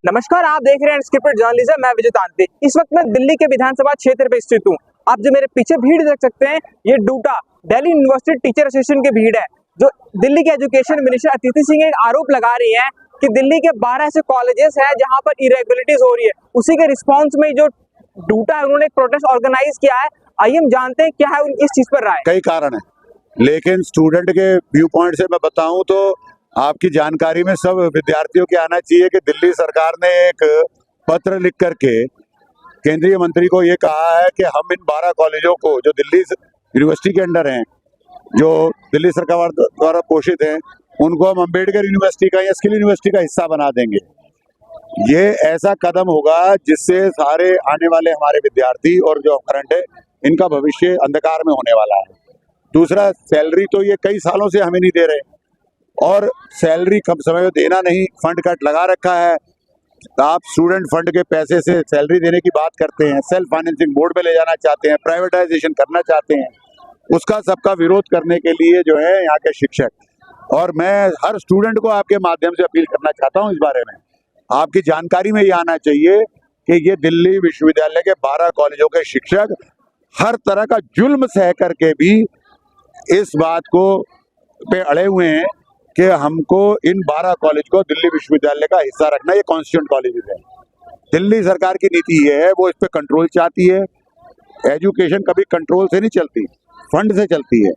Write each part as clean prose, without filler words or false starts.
नमस्कार, आप देख रहे हैं स्क्रिप्टेड जर्नलिज्म। मैं विजय तांते। इस वक्त मैं दिल्ली के विधानसभा क्षेत्र पे स्थित हूँ। आप जो मेरे पीछे भीड़ देख सकते हैं, ये due to Delhi university teacher association की भीड़ है, जो दिल्ली के एजुकेशन मिनिस्टर अतिथि सिंह एक आरोप लगा रही है कि दिल्ली के 12 ऐसे कॉलेजेस हैं जहां पर इरेगुलरिटीज हो रही है। उसी के रिस्पॉन्स में जो डूटा है, उन्होंने एक प्रोटेस्ट ऑर्गेनाइज किया है। आइए हम जानते हैं क्या है उनकी इस चीज पर राय। कई कारण है, लेकिन स्टूडेंट के व्यू पॉइंट से मैं बताऊं तो आपकी जानकारी में सब विद्यार्थियों के आना चाहिए कि दिल्ली सरकार ने एक पत्र लिख करके केंद्रीय मंत्री को ये कहा है कि हम इन 12 कॉलेजों को जो दिल्ली यूनिवर्सिटी के अंडर हैं, जो दिल्ली सरकार द्वारा पोषित हैं, उनको हम अंबेडकर यूनिवर्सिटी का या स्किल यूनिवर्सिटी का हिस्सा बना देंगे। ये ऐसा कदम होगा जिससे सारे आने वाले हमारे विद्यार्थी और जो करंट है, इनका भविष्य अंधकार में होने वाला है। दूसरा, सैलरी तो ये कई सालों से हमें नहीं दे रहे, और सैलरी कम समय में देना नहीं, फंड कट लगा रखा है। आप स्टूडेंट फंड के पैसे से सैलरी देने की बात करते हैं, सेल्फ फाइनेंसिंग मोड पे ले जाना चाहते हैं, प्राइवेटाइजेशन करना चाहते हैं। उसका सबका विरोध करने के लिए जो है यहाँ के शिक्षक, और मैं हर स्टूडेंट को आपके माध्यम से अपील करना चाहता हूँ, इस बारे में आपकी जानकारी में ये आना चाहिए कि ये दिल्ली विश्वविद्यालय के 12 कॉलेजों के शिक्षक हर तरह का जुल्म सह करके भी इस बात को पे अड़े हुए हैं कि हमको इन 12 कॉलेज को दिल्ली विश्वविद्यालय का हिस्सा रखना। ये कॉन्स्टिट्यूएंट कॉलेजेस है। दिल्ली सरकार की नीति ये है, वो इस पे कंट्रोल चाहती है। एजुकेशन कभी कंट्रोल से नहीं चलती, फंड से चलती है।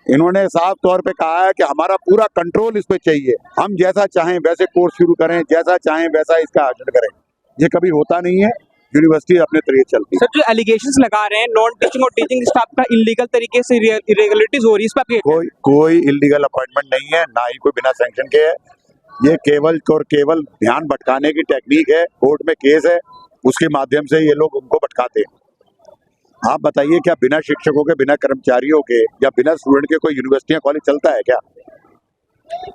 इन्होंने साफ तौर पे कहा है कि हमारा पूरा कंट्रोल इस पे चाहिए, हम जैसा चाहें वैसे कोर्स शुरू करें, जैसा चाहें वैसा इसका आयोजन करें। ये कभी होता नहीं है, यूनिवर्सिटी अपने तरीके चलती है। सर, जो एलिगेशंस लगा रहे हैं नॉन टीचिंग और टीचिंग स्टाफ का इलीगल तरीके से इरेगुलरिटीज हो रही है, इस पर कोई इलीगल अपॉइंटमेंट नहीं है, ना ही कोई बिना सैंक्शन के है। ये केवल और केवल ध्यान भटकाने की टेक्निक है। कोर्ट में केस है, उसके माध्यम से ये लोग उनको भटकाते हैं। आप बताइए, क्या बिना शिक्षकों के, बिना कर्मचारियों के या बिना स्टूडेंट के कोई यूनिवर्सिटी कॉलेज चलता है क्या?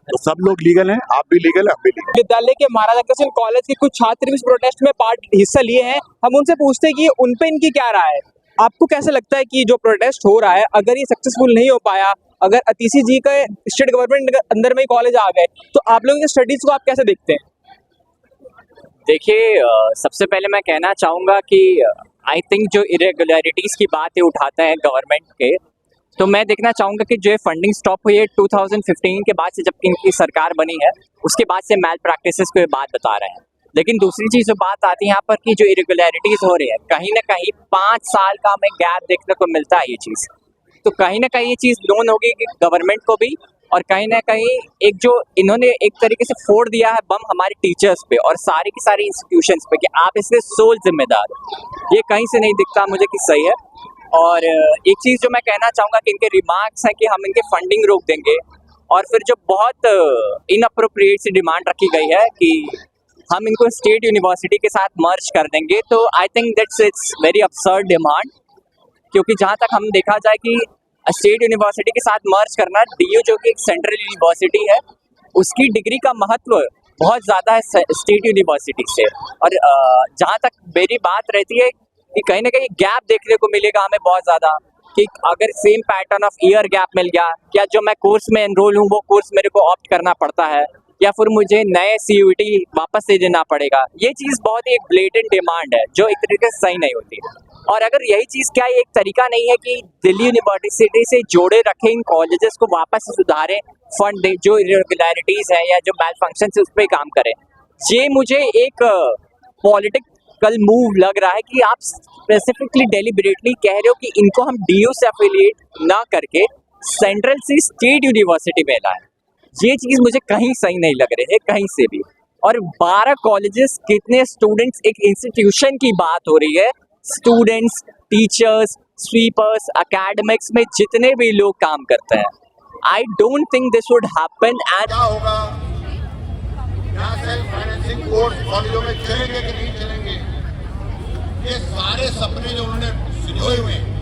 तो सब लोग लीगल हैं, आप भी लीगल है, हम भी लीगल। विद्यालय के महाराजा अग्रसेन कॉलेज के कुछ छात्र भी इस प्रोटेस्ट में हिस्सा लिए हैं। हम उनसे पूछते हैं कि उन पे इनकी क्या राय है। आपको कैसे लगता है कि जो प्रोटेस्ट हो रहा है, अगर ये सक्सेसफुल नहीं हो पाया, अगर अतिथि जी का स्टेट गवर्नमेंट अंदर में ही कॉलेज आ गए, तो आप लोगों की स्टडीज को आप कैसे देखते हैं? देखिए, सबसे पहले मैं कहना चाहूँगा कि आई थिंक जो इरेगुलरिटीज़ की बात उठाते हैं गवर्नमेंट के, तो मैं देखना चाहूँगा कि जो फंडिंग स्टॉप हुई है 2015 के बाद से, जब इनकी सरकार बनी है, उसके बाद से मैल प्रैक्टिसेस को ये बात बता रहे हैं। लेकिन दूसरी चीज़ जो बात आती है यहाँ पर कि जो इरेगुलरिटीज़ हो रही है, कहीं ना कहीं 5 साल का हमें गैप देखने को मिलता है। ये चीज़ तो कहीं ना कहीं ये चीज़ लोन होगी कि गवर्नमेंट को भी, और कहीं ना कहीं एक जो इन्होंने एक तरीके से फोड़ दिया है बम हमारे टीचर्स पे और सारी की सारी इंस्टीट्यूशंस पे कि आप इसके सोल जिम्मेदार हो। ये कहीं से नहीं दिखता मुझे कि सही है। और एक चीज़ जो मैं कहना चाहूँगा कि इनके रिमार्क्स हैं कि हम इनके फंडिंग रोक देंगे, और फिर जो बहुत इनअप्रोप्रिएट सी डिमांड रखी गई है कि हम इनको स्टेट यूनिवर्सिटी के साथ मर्ज कर देंगे, तो I think that's it's very absurd demand. क्योंकि जहाँ तक हम देखा जाए कि स्टेट यूनिवर्सिटी के साथ मर्ज करना, डीयू जो कि एक सेंट्रल यूनिवर्सिटी है, उसकी डिग्री का महत्व बहुत ज़्यादा है स्टेट यूनिवर्सिटी से। और जहाँ तक मेरी बात रहती है कि कहीं ना कहीं गैप देखने को मिलेगा हमें बहुत ज़्यादा, कि अगर same pattern of year gap मिल गया, क्या जो मैं कोर्स में एनरोल हूँ वो कोर्स मेरे को ऑप्ट करना पड़ता है, या फिर मुझे नए CUET वापस से देना पड़ेगा। ये चीज़ बहुत ही एक ब्लेटेंट डिमांड है जो एक तरीके से सही नहीं होती। और अगर यही चीज़, क्या एक तरीका नहीं है कि दिल्ली यूनिवर्सिटी से जोड़े रखें इन कॉलेजेस को, वापस सुधारें, फंड दें, जो इरेगुलरिटीज़ है या जो मैल फंक्शन है उस पर काम करें। ये मुझे एक पॉलिटिकल मूव लग रहा है कि आप स्पेसिफिकली डेलिबरेटली कह रहे हो कि इनको हम DU से एफिलिएट ना करके सेंट्रल से स्टेट यूनिवर्सिटी में लाएं। ये चीज़ मुझे कहीं सही नहीं लग रही है, कहीं से भी। और 12 कॉलेजेस, कितने स्टूडेंट्स, एक इंस्टीट्यूशन की बात हो रही है। स्टूडेंट्स, टीचर्स, स्वीपर्स, एकेडमिक्स में जितने भी लोग काम करते हैं, I don't think this would happen. And क्या होगा, क्या सेल्फ फाइनेंसिंग कोर्स कॉलेजों में चलेंगे कि नहीं चलेंगे, ये सारे सपने जो उन्होंने संजोए हुए हैं,